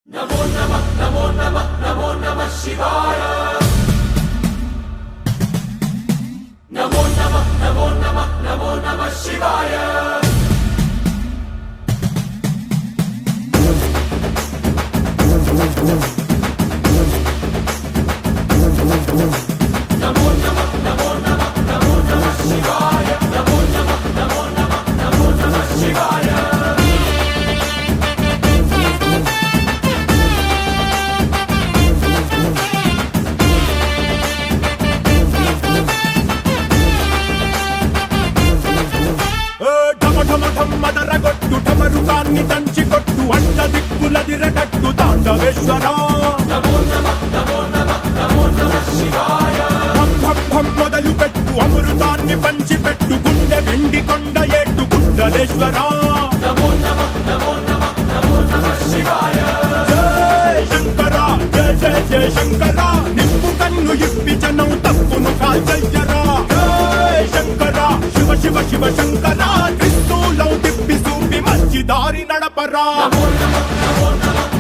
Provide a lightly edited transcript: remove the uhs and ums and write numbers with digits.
नमो नमः नमो नमः नमो नमः शिवाय नमो नमः नमो नमः नमो नमः शिवाय नमो नमः नमो नमः नमो नमः शिवाय नमो नमः नमो नमः नमो नमः शिवाय మదరగొట్టు ఢమరుకాన్ని దంచి కొట్టు అంట దిక్కులదిరగట్టు తాండవేశ్వర नमो नमः नमो नमः नमो नमः शिवाय భం భం భం మొదలు పెట్టు అమృతాన్ని పంచి పెట్టు గుండె వెండి కొండ ఏట్టు గుండలేశ్వర नमो नमः नमो नमः नमो नमः शिवाय జయ శంకర జయ జయ జయ శంకర నిప్పు కన్ను ఇప్పి జనం తప్పును కాల్చయ్యరా జయ శంకర శివ శివ శివ శంకర త్రిశూలం తిప్పి చూపి మంచి దారి నడపరా नमो नमः नमो नमः